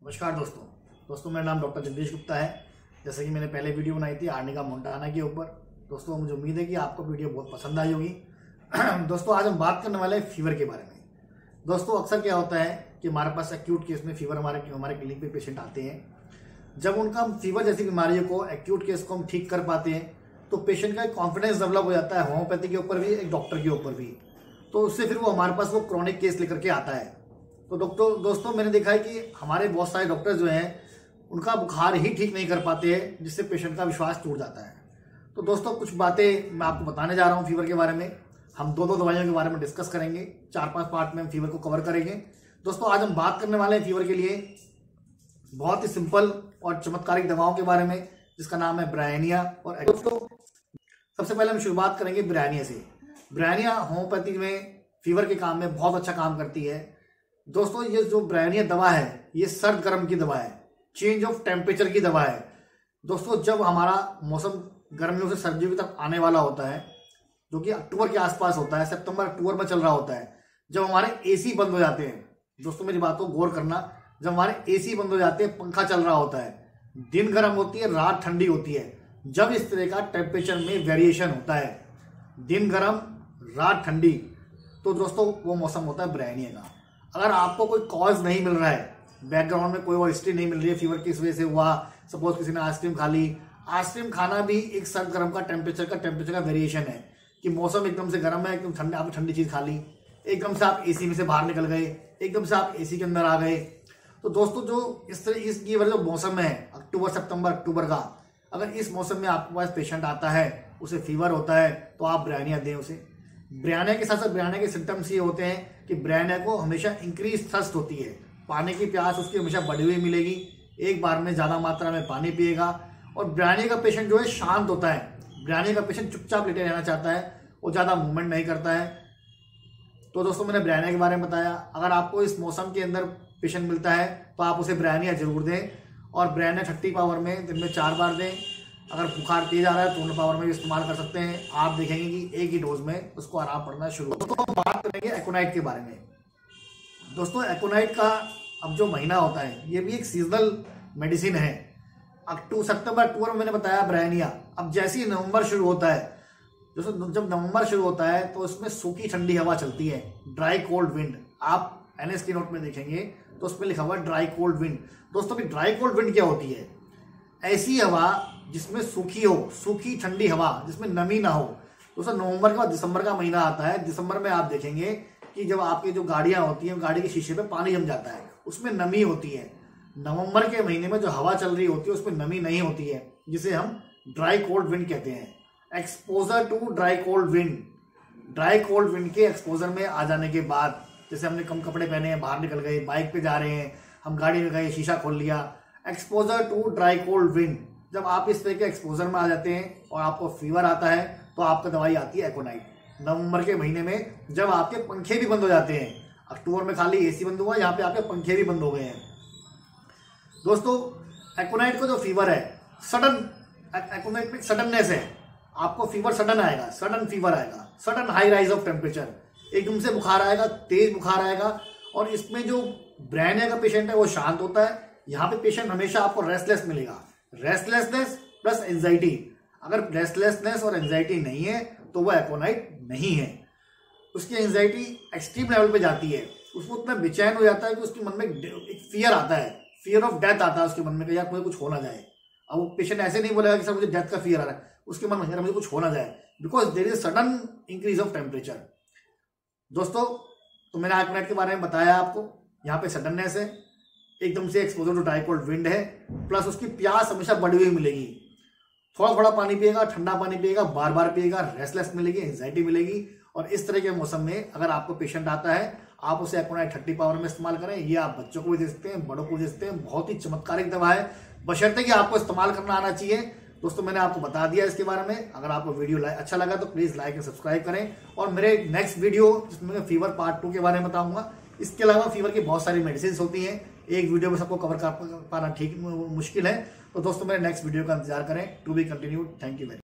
नमस्कार दोस्तों मेरा नाम डॉक्टर जगदीश गुप्ता है। जैसे कि मैंने पहले वीडियो बनाई थी आर्निका मोंटाना के ऊपर। दोस्तों मुझे उम्मीद है कि आपको वीडियो बहुत पसंद आई होगी। दोस्तों आज हम बात करने वाले हैं फीवर के बारे में। दोस्तों अक्सर क्या होता है कि हमारे पास एक्यूट केस में फीवर हमारे क्लिनिक पे पेशेंट आते हैं। जब उनका फीवर जैसी बीमारियों को एक्यूट केस को हम ठीक कर पाते हैं तो पेशेंट का एक कॉन्फिडेंस डेवलप हो जाता है, होम्योपैथी के ऊपर भी, एक डॉक्टर के ऊपर भी। तो उससे फिर वो हमारे पास वो क्रॉनिक केस लेकर के आता है। तो दोस्तों मैंने देखा है कि हमारे बहुत सारे डॉक्टर जो हैं उनका बुखार ही ठीक नहीं कर पाते हैं, जिससे पेशेंट का विश्वास टूट जाता है। तो दोस्तों कुछ बातें मैं आपको बताने जा रहा हूँ फीवर के बारे में। हम दो दवाइयों के बारे में डिस्कस करेंगे, 4-5 पार्ट में हम फीवर को कवर करेंगे। दोस्तों आज हम बात करने वाले हैं फीवर के लिए बहुत ही सिंपल और चमत्कारिक दवाओं के बारे में, जिसका नाम है ब्रायनिया। और दोस्तों सबसे पहले हम शुरुआत करेंगे ब्रायनिया से। ब्रायनिया होम्योपैथी में फीवर के काम में बहुत अच्छा काम करती है। दोस्तों ये जो ब्रायनिया दवा है ये सर्द गर्म की दवा है, चेंज ऑफ टेम्परेचर की दवा है। दोस्तों जब हमारा मौसम गर्मियों से सर्दियों की तरफ आने वाला होता है, जो कि अक्टूबर के आसपास होता है, सितंबर अक्टूबर में चल रहा होता है, जब हमारे एसी बंद हो जाते हैं, दोस्तों मेरी बात को गौर करना, जब हमारे एसी बंद हो जाते हैं, पंखा चल रहा होता है, दिन गर्म होती है, रात ठंडी होती है, जब इस तरह का टेम्परेचर में वेरिएशन होता है, दिन गर्म रात ठंडी, तो दोस्तों वो मौसम होता है ब्रायनिया का। अगर आपको कोई कॉज नहीं मिल रहा है, बैकग्राउंड में कोई और हिस्ट्री नहीं मिल रही है, फीवर किस वजह से हुआ, सपोज किसी ने आइसक्रीम खा ली, आइसक्रीम खाना भी एक सर्द गर्म का टेम्परेचर का वेरिएशन है कि मौसम एकदम से गर्म है, एकदम ठंडा, आप ठंडी चीज खा ली, एकदम से आप एसी में से बाहर निकल गए, एकदम से आप एसी के अंदर आ गए। तो दोस्तों जो इस तरह इसकी वजह जो मौसम है अक्टूबर सितंबर अक्टूबर का, अगर इस मौसम में आपके पास पेशेंट आता है, उसे फीवर होता है, तो आप ब्रायनिया दें उसे। ब्रायनिया के साथ साथ ब्रायनिया के सिम्टम्स ये होते हैं कि ब्रायनिया को हमेशा इंक्रीज थर्स्ट होती है, पानी की प्यास उसकी हमेशा बढ़ी हुई मिलेगी, एक बार में ज्यादा मात्रा में पानी पिएगा। और ब्रायनिया का पेशेंट जो है शांत होता है, ब्रायनिया का पेशेंट चुपचाप लेटे रहना चाहता है, वो ज्यादा मूवमेंट नहीं करता है। तो दोस्तों मैंने ब्रायनिया के बारे में बताया। अगर आपको इस मौसम के अंदर पेशेंट मिलता है तो आप उसे ब्रायनिया जरूर दें, और ब्रायनिया 30 पावर में दिन में 4 बार दें। अगर बुखार तेज आ रहा है तो 2 पावर में भी इस्तेमाल कर सकते हैं। आप देखेंगे कि एक ही डोज में उसको आराम पड़ना शुरू होगा। तो बात करेंगे एकोनाइट के बारे में। दोस्तों एकोनाइट का अब जो महीना होता है ये भी एक सीजनल मेडिसिन है। सितंबर अक्टूबर में मैंने बताया ब्रायनिया। अब जैसे ही नवंबर शुरू होता है, जब नवंबर शुरू होता है तो इसमें सूखी ठंडी हवा चलती है, ड्राई कोल्ड विंड। आप एनएस की नोट में देखेंगे तो उसमें लिखा हुआ है ड्राई कोल्ड विंड। दोस्तों भी ड्राई कोल्ड विंड क्या होती है? ऐसी हवा जिसमें सूखी हो, सूखी ठंडी हवा जिसमें नमी ना हो। दोस्तों नवंबर के बाद दिसंबर का महीना आता है। दिसंबर में आप देखेंगे कि जब आपकी जो गाड़ियां होती हैं, गाड़ी के शीशे पे पानी जम जाता है, उसमें नमी होती है। नवंबर के महीने में जो हवा चल रही होती है उसमें नमी नहीं होती है, जिसे हम ड्राई कोल्ड विंड कहते हैं। Exposure to dry cold wind. Dry cold wind के एक्सपोजर में आ जाने के बाद, जैसे हमने कम कपड़े पहने हैं, बाहर निकल गए, बाइक पे जा रहे हैं, हम गाड़ी में गए, शीशा खोल लिया, exposure to dry cold wind. जब आप इस तरह के एक्सपोजर में आ जाते हैं और आपको फीवर आता है तो आपका दवाई आती है एकोनाइट। नवंबर के महीने में जब आपके पंखे भी बंद हो जाते हैं, अक्टूबर में खाली एसी बंद हुआ, यहाँ पे आपके पंखे भी बंद हो गए हैं। दोस्तों एकोनाइट को जो फीवर है, एकोनाइट में सडननेस है, आपको फीवर सडन आएगा, सडन फीवर आएगा, sudden high rise of temperature, एकदम से बुखार आएगा, तेज बुखार आएगा। और इसमें जो ब्रायनिया का पेशेंट है वो शांत होता है। यहाँ पे पेशेंट हमेशा आपको रेस्टलेस मिलेगा, रेस्टलेसनेस प्लस एंजाइटी। अगर रेस्टलेसनेस और एंजाइटी नहीं है तो वो एकोनाइट नहीं है। उसकी एंजाइटी एक्सट्रीम लेवल पे जाती है, उसको इतना बेचैन हो जाता है कि उसके मन में एक फियर आता है, फियर ऑफ डेथ आता है उसके मन में कि यार मुझे कुछ हो ना जाए। अब वो पेशेंट ऐसे नहीं बोलेगा कि सर मुझे डेथ का फियर आ रहा है, उसके मन में मुझे कुछ हो ना जाए, because there is sudden increase of temperature. दोस्तों तो मैंने एकोनाइट के बारे में बताया आपको। यहाँ पे सडननेस है, एकदम से exposure to dry cold wind है, प्लस उसकी प्यास हमेशा बढ़ी हुई मिलेगी, थोड़ा थोड़ा पानी पिएगा, ठंडा पानी पिएगा, बार बार पिएगा, रेस्टलेस मिलेगी, एंजाइटी मिलेगी। और इस तरह के मौसम में अगर आपको पेशेंट आता है, आप उसे एकोनाइट 30 पावर में इस्तेमाल करें। ये आप बच्चों को भी दे सकते हैं, बड़ों को दे सकते हैं। बहुत ही चमत्कारिक दवा है, बशर्ते कि आपको इस्तेमाल करना आना चाहिए। दोस्तों मैंने आपको बता दिया इसके बारे में। अगर आपको वीडियो अच्छा लगा तो प्लीज लाइक एंड सब्सक्राइब करें। और मेरे नेक्स्ट वीडियो जिसमें मैं फीवर पार्ट 2 के बारे में बताऊंगा। इसके अलावा फीवर की बहुत सारी मेडिसिन होती हैं, एक वीडियो में सबको कवर कर पाना ठीक मुश्किल है। तो दोस्तों मेरे नेक्स्ट वीडियो का इंतजार करें। To be continued. Thank you very much.